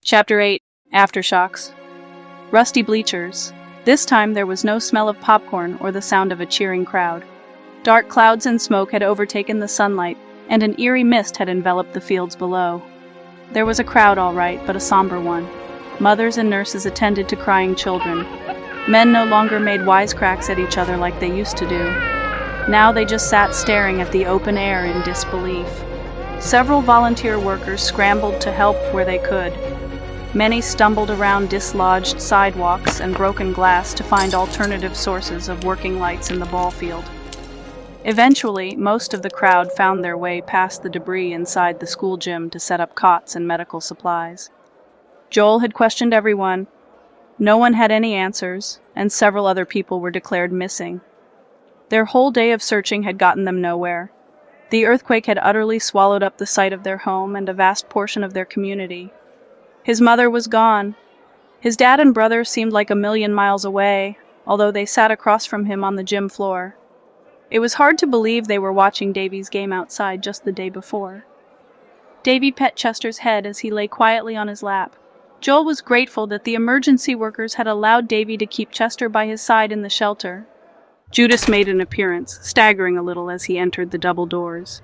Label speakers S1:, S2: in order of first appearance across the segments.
S1: Chapter 8, Aftershocks. Rusty bleachers. This time there was no smell of popcorn or the sound of a cheering crowd. Dark clouds and smoke had overtaken the sunlight, and an eerie mist had enveloped the fields below. There was a crowd, all right, but a somber one. Mothers and nurses attended to crying children. Men no longer made wisecracks at each other like they used to do. Now they just sat staring at the open air in disbelief. Several volunteer workers scrambled to help where they could. Many stumbled around dislodged sidewalks and broken glass to find alternative sources of working lights in the ball field. Eventually, most of the crowd found their way past the debris inside the school gym to set up cots and medical supplies. Joel had questioned everyone. No one had any answers, and several other people were declared missing. Their whole day of searching had gotten them nowhere. The earthquake had utterly swallowed up the site of their home and a vast portion of their community. His mother was gone. His dad and brother seemed like a million miles away, although they sat across from him on the gym floor. It was hard to believe they were watching Davy's game outside just the day before. Davy pet Chester's head as he lay quietly on his lap. Joel was grateful that the emergency workers had allowed Davy to keep Chester by his side in the shelter. Judas made an appearance, staggering a little as he entered the double doors.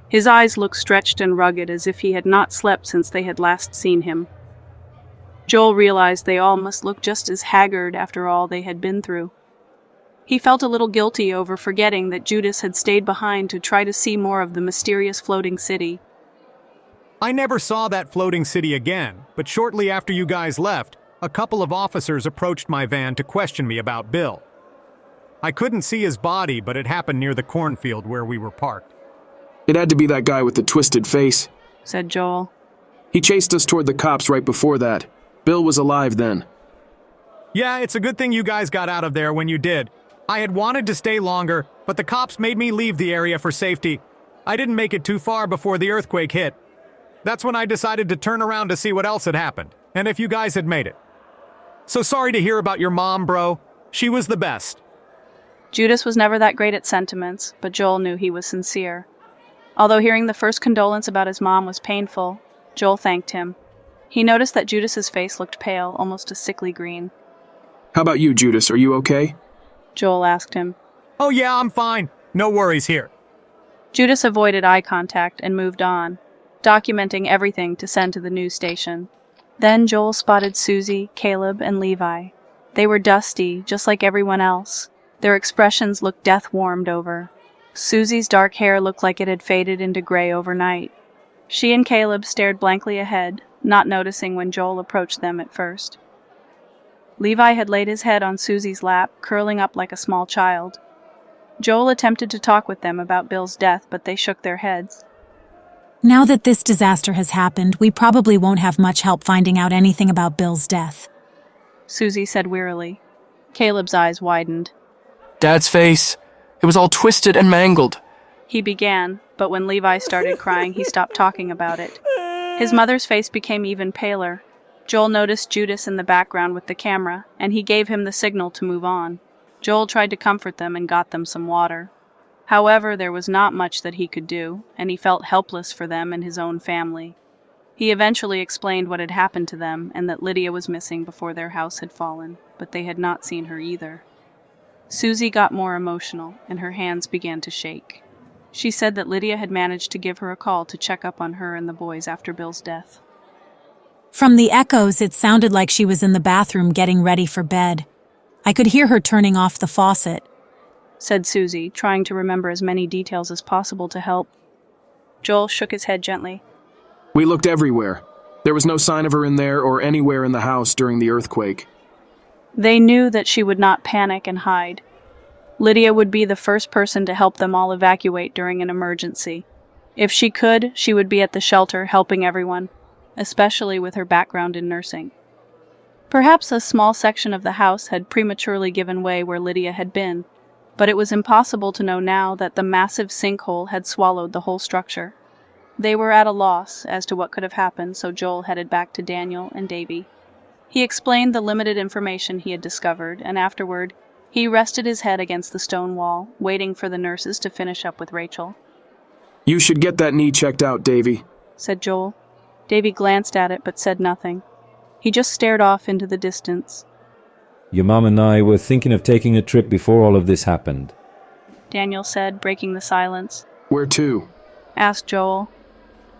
S1: His eyes looked stretched and rugged as if he had not slept since they had last seen him. Joel realized they all must look just as haggard after all they had been through. He felt a little guilty over forgetting that Judas had stayed behind to try to see more of the mysterious floating city.
S2: I never saw that floating city again, but shortly after you guys left, a couple of officers approached my van to question me about Bill. I couldn't see his body, but it happened near the cornfield where we were parked.
S3: It had to be that guy with the twisted face,
S1: said Joel.
S3: He chased us toward the cops right before that. Bill was alive then.
S2: Yeah, it's a good thing you guys got out of there when you did. I had wanted to stay longer, but the cops made me leave the area for safety. I didn't make it too far before the earthquake hit. That's when I decided to turn around to see what else had happened, and if you guys had made it. So sorry to hear about your mom, bro. She was the best.
S1: Judas was never that great at sentiments, but Joel knew he was sincere. Although hearing the first condolence about his mom was painful, Joel thanked him. He noticed that Judas's face looked pale, almost a sickly green.
S3: How about you, Judas? Are you okay?
S1: Joel asked him.
S2: Oh yeah, I'm fine. No worries here.
S1: Judas avoided eye contact and moved on, documenting everything to send to the news station. Then Joel spotted Susie, Caleb, and Levi. They were dusty, just like everyone else. Their expressions looked death-warmed over. Susie's dark hair looked like it had faded into gray overnight. She and Caleb stared blankly ahead, not noticing when Joel approached them at first. Levi had laid his head on Susie's lap, curling up like a small child. Joel attempted to talk with them about Bill's death, but they shook their heads.
S4: Now that this disaster has happened, we probably won't have much help finding out anything about Bill's death,
S1: Susie said wearily. Caleb's eyes widened.
S5: Dad's face. It was all twisted and mangled.
S1: He began, but when Levi started crying, he stopped talking about it. His mother's face became even paler. Joel noticed Judas in the background with the camera, and he gave him the signal to move on. Joel tried to comfort them and got them some water. However, there was not much that he could do, and he felt helpless for them and his own family. He eventually explained what had happened to them and that Lydia was missing before their house had fallen, but they had not seen her either. Susie got more emotional, and her hands began to shake. She said that Lydia had managed to give her a call to check up on her and the boys after Bill's death.
S4: From the echoes, it sounded like she was in the bathroom getting ready for bed. I could hear her turning off the faucet,
S1: said Susie, trying to remember as many details as possible to help. Joel shook his head gently.
S3: We looked everywhere. There was no sign of her in there or anywhere in the house during the earthquake.
S1: They knew that she would not panic and hide. Lydia would be the first person to help them all evacuate during an emergency. If she could, she would be at the shelter helping everyone, especially with her background in nursing. Perhaps a small section of the house had prematurely given way where Lydia had been, but it was impossible to know now that the massive sinkhole had swallowed the whole structure. They were at a loss as to what could have happened, so Joel headed back to Daniel and Davy. He explained the limited information he had discovered, and afterward, he rested his head against the stone wall, waiting for the nurses to finish up with Rachel.
S3: You should get that knee checked out, Davy,
S1: said Joel. Davy glanced at it but said nothing. He just stared off into the distance.
S6: Your mom and I were thinking of taking a trip before all of this happened.
S1: Daniel said, breaking the silence.
S3: Where to?
S1: Asked Joel.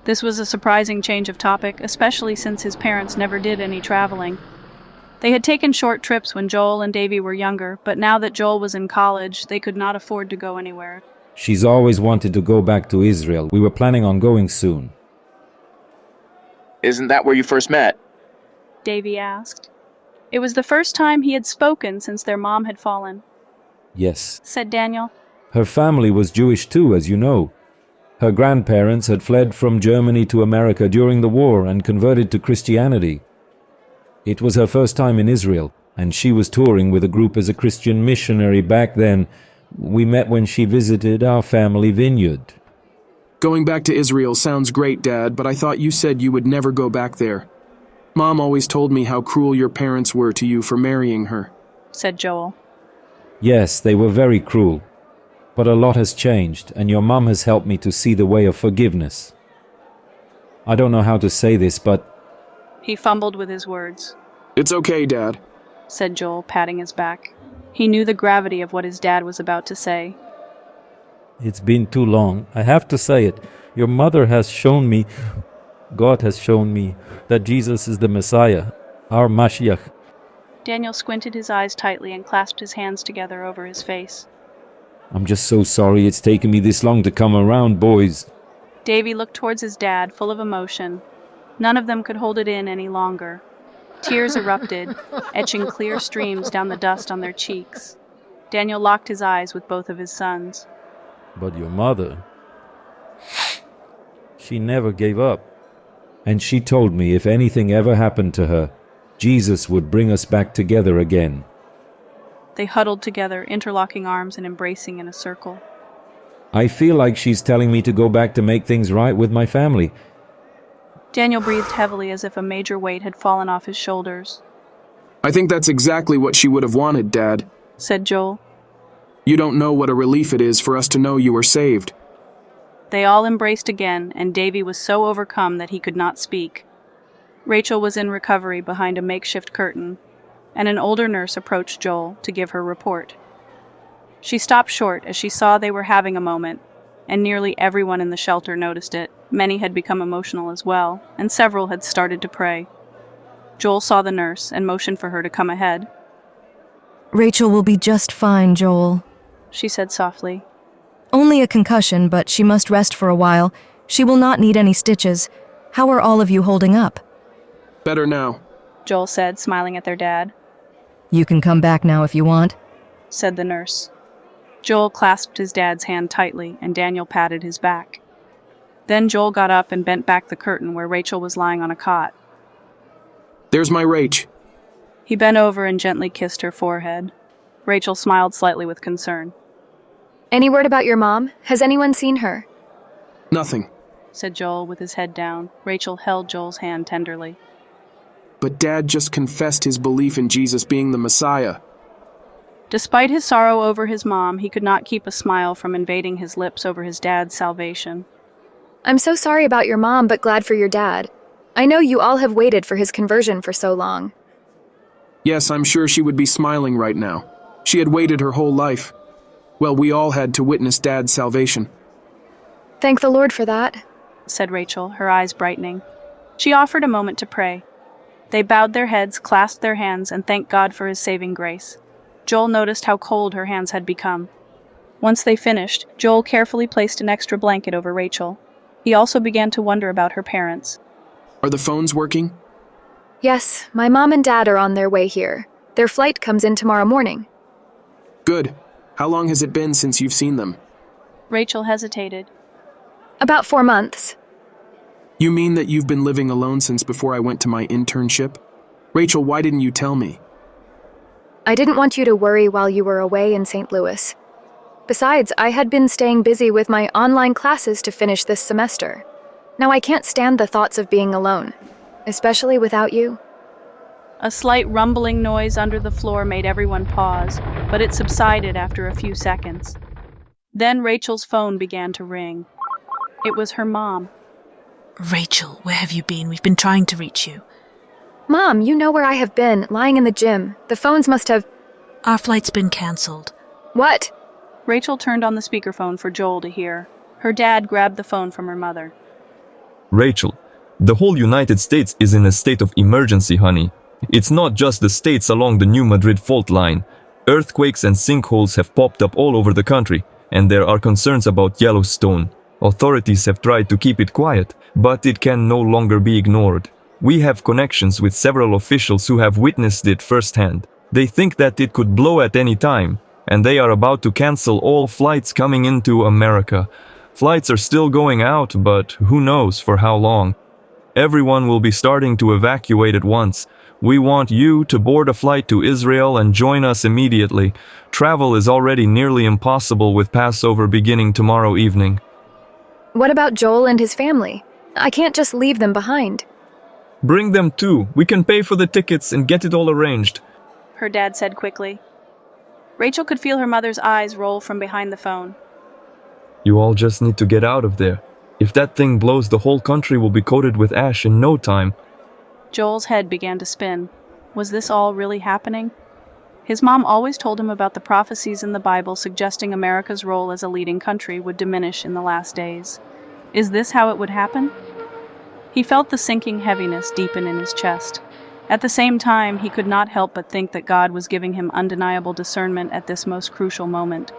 S1: This was a surprising change of topic, especially since his parents never did any traveling. They had taken short trips when Joel and Davy were younger, but now that Joel was in college, they could not afford to go anywhere.
S6: She's always wanted to go back to Israel. We were planning on going soon.
S7: Isn't that where you first met?
S1: Davy asked. It was the first time he had spoken since their mom had fallen,
S6: Yes.
S1: said Daniel.
S6: Her family was Jewish too, as you know. Her grandparents had fled from Germany to America during the war and converted to Christianity. It was her first time in Israel, and she was touring with a group as a Christian missionary back then. We met when she visited our family vineyard.
S3: Going back to Israel sounds great, Dad, but I thought you said you would never go back there. Mom always told me how cruel your parents were to you for marrying her,
S1: said Joel.
S6: Yes, they were very cruel. But a lot has changed, and your mom has helped me to see the way of forgiveness. I don't know how to say this, but...
S1: He fumbled with his words.
S3: It's okay, Dad,
S1: said Joel, patting his back. He knew the gravity of what his dad was about to say.
S6: It's been too long. I have to say it. Your mother has shown me, God has shown me, that Jesus is the Messiah, our Mashiach.
S1: Daniel squinted his eyes tightly and clasped his hands together over his face.
S6: I'm just so sorry it's taken me this long to come around, boys.
S1: Davy looked towards his dad, full of emotion. None of them could hold it in any longer. Tears erupted, etching clear streams down the dust on their cheeks. Daniel locked his eyes with both of his sons.
S6: But your mother, she never gave up. And she told me if anything ever happened to her, Jesus would bring us back together again.
S1: They huddled together, interlocking arms and embracing in a circle.
S6: I feel like she's telling me to go back to make things right with my family.
S1: Daniel breathed heavily as if a major weight had fallen off his shoulders.
S3: I think that's exactly what she would have wanted, Dad,
S1: said Joel.
S3: You don't know what a relief it is for us to know you were saved.
S1: They all embraced again, and Davy was so overcome that he could not speak. Rachel was in recovery behind a makeshift curtain, and an older nurse approached Joel to give her report. She stopped short as she saw they were having a moment, and nearly everyone in the shelter noticed it. Many had become emotional as well, and several had started to pray. Joel saw the nurse and motioned for her to come ahead.
S8: Rachel will be just fine, Joel,
S1: she said softly.
S8: Only a concussion, but she must rest for a while. She will not need any stitches. How are all of you holding up?
S3: Better now,
S1: Joel said, smiling at their dad.
S8: You can come back now if you want,
S1: said the nurse. Joel clasped his dad's hand tightly, and Daniel patted his back. Then Joel got up and bent back the curtain where Rachel was lying on a cot.
S3: There's my Rach.
S1: He bent over and gently kissed her forehead. Rachel smiled slightly with concern.
S9: Any word about your mom? Has anyone seen her?
S3: Nothing.
S1: Said Joel with his head down. Rachel held Joel's hand tenderly.
S3: But Dad just confessed his belief in Jesus being the Messiah.
S1: Despite his sorrow over his mom, he could not keep a smile from invading his lips over his dad's salvation.
S9: I'm so sorry about your mom, but glad for your dad. I know you all have waited for his conversion for so long.
S3: Yes, I'm sure she would be smiling right now. She had waited her whole life. Well, we all had to witness Dad's salvation.
S9: Thank the Lord for that,
S1: said Rachel, her eyes brightening. She offered a moment to pray. They bowed their heads, clasped their hands, and thanked God for his saving grace. Joel noticed how cold her hands had become. Once they finished, Joel carefully placed an extra blanket over Rachel. He also began to wonder about her parents.
S3: Are the phones working?
S9: Yes, my mom and dad are on their way here. Their flight comes in tomorrow morning.
S3: Good. How long has it been since you've seen them?
S1: Rachel hesitated.
S9: About 4 months.
S3: You mean that you've been living alone since before I went to my internship? Rachel, why didn't you tell me?
S9: I didn't want you to worry while you were away in St. Louis. Besides, I had been staying busy with my online classes to finish this semester. Now I can't stand the thoughts of being alone, especially without you.
S1: A slight rumbling noise under the floor made everyone pause, but it subsided after a few seconds. Then Rachel's phone began to ring. It was her mom.
S4: Rachel, where have you been? We've been trying to reach you.
S9: Mom, you know where I have been, lying in the gym. The phones must have...
S7: Our flight's been cancelled.
S9: What?
S1: Rachel turned on the speakerphone for Joel to hear. Her dad grabbed the phone from her mother.
S10: Rachel, the whole United States is in a state of emergency, honey. It's not just the states along the New Madrid fault line. Earthquakes and sinkholes have popped up all over the country, and there are concerns about Yellowstone. Authorities have tried to keep it quiet, but it can no longer be ignored. We have connections with several officials who have witnessed it firsthand. They think that it could blow at any time, and they are about to cancel all flights coming into America. Flights are still going out, but who knows for how long. Everyone will be starting to evacuate at once. We want you to board a flight to Israel and join us immediately. Travel is already nearly impossible with Passover beginning tomorrow evening.
S9: What about Joel and his family? I can't just leave them behind.
S10: Bring them too. We can pay for the tickets and get it all arranged.
S1: Her dad said quickly. Rachel could feel her mother's eyes roll from behind the phone.
S10: You all just need to get out of there. If that thing blows, the whole country will be coated with ash in no time.
S1: Joel's head began to spin. Was this all really happening? His mom always told him about the prophecies in the Bible suggesting America's role as a leading country would diminish in the last days. Is this how it would happen? He felt the sinking heaviness deepen in his chest. At the same time, he could not help but think that God was giving him undeniable discernment at this most crucial moment.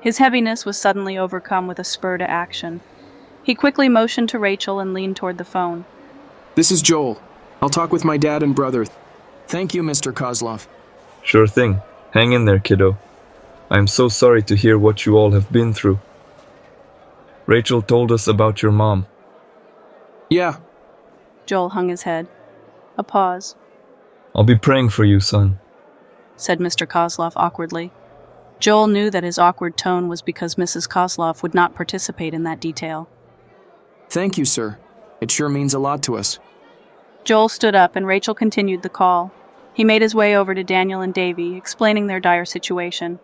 S1: His heaviness was suddenly overcome with a spur to action. He quickly motioned to Rachel and leaned toward the phone.
S3: This is Joel. I'll talk with my dad and brother. Thank you, Mr. Kozlov.
S10: Sure thing. Hang in there, kiddo. I'm so sorry to hear what you all have been through. Rachel told us about your mom.
S3: Yeah.
S1: Joel hung his head. A pause.
S10: I'll be praying for you, son,
S1: said Mr. Kozlov awkwardly. Joel knew that his awkward tone was because Mrs. Kozlov would not participate in that detail.
S3: Thank you, sir. It sure means a lot to us.
S1: Joel stood up and Rachel continued the call. He made his way over to Daniel and Davy, explaining their dire situation.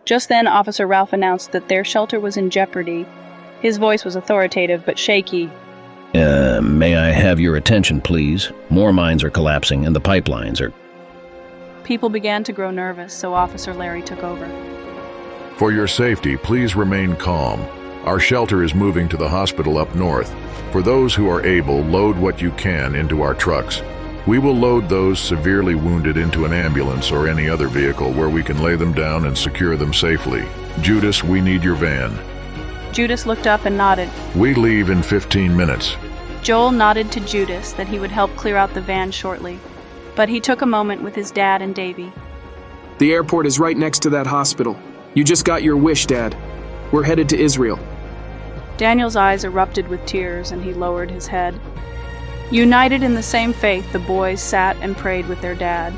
S1: Just then, Officer Ralph announced that their shelter was in jeopardy. His voice was authoritative but shaky.
S11: May I have your attention, please? More mines are collapsing and the pipelines are...
S1: People began to grow nervous, so Officer Larry took over.
S12: For your safety, please remain calm. Our shelter is moving to the hospital up north. For those who are able, load what you can into our trucks. We will load those severely wounded into an ambulance or any other vehicle where we can lay them down and secure them safely. Judas, we need your van.
S1: Judas looked up and nodded.
S12: We leave in 15 minutes.
S1: Joel nodded to Judas that he would help clear out the van shortly, but he took a moment with his dad and Davy.
S3: The airport is right next to that hospital. You just got your wish, Dad. We're headed to Israel.
S1: Daniel's eyes erupted with tears and he lowered his head. United in the same faith, the boys sat and prayed with their dad.